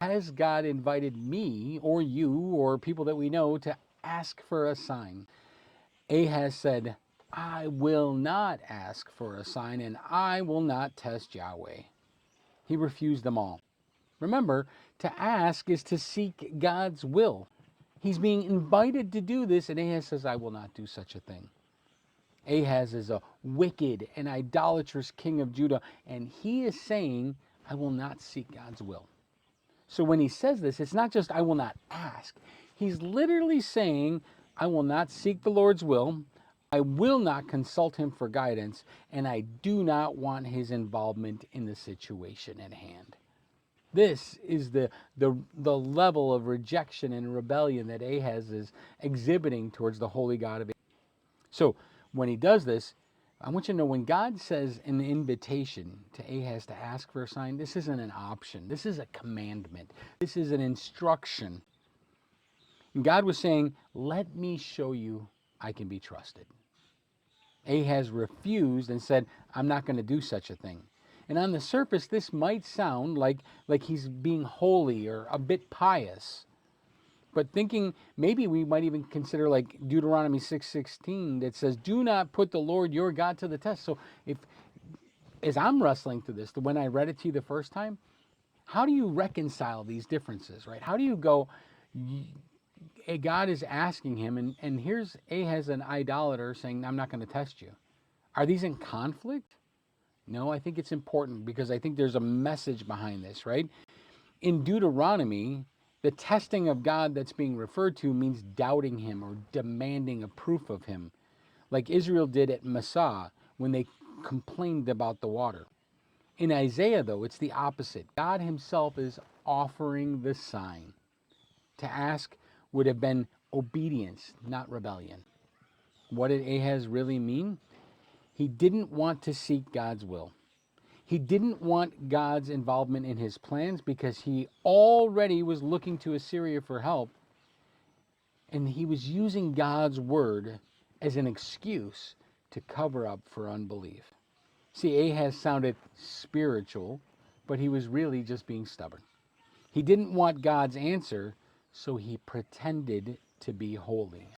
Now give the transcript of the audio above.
Has God invited me or you or people that we know to ask for a sign? Ahaz said, I will not ask for a sign and I will not test Yahweh. He refused them all. Remember, to ask is to seek God's will. He's being invited to do this, and Ahaz says, I will not do such a thing. Ahaz is a wicked and idolatrous king of Judah, and he is saying, I will not seek God's will. So when he says this, it's not just, I will not ask. He's literally saying, I will not seek the Lord's will. I will not consult him for guidance, and I do not want his involvement in the situation at hand. This is the level of rejection and rebellion that Ahaz is exhibiting towards the holy God of Israel. So when he does this, I want you to know when God says an invitation to Ahaz to ask for a sign, this isn't an option. This is a commandment. This is an instruction. And God was saying, let me show you I can be trusted. Ahaz refused and said, I'm not going to do such a thing. And on the surface, this might sound like he's being holy or a bit pious. But thinking maybe we might even consider like Deuteronomy 6:16 that says, do not put the Lord your God to the test. So if as I'm wrestling through this, when I read it to you the first time, how do you reconcile these differences, right? How do you go, God is asking him, and here's Ahaz, an idolater, saying, I'm not going to test you. Are these in conflict? No, I think it's important because I think there's a message behind this, right? In Deuteronomy, the testing of God that's being referred to means doubting him or demanding a proof of him, like Israel did at Massah when they complained about the water. In Isaiah, though, it's the opposite. God himself is offering the sign. To ask would have been obedience, not rebellion. What did Ahaz really mean? He didn't want to seek God's will. He didn't want God's involvement in his plans because he already was looking to Assyria for help, and he was using God's word as an excuse to cover up for unbelief. See, Ahaz sounded spiritual, but he was really just being stubborn. He didn't want God's answer, so he pretended to be holy.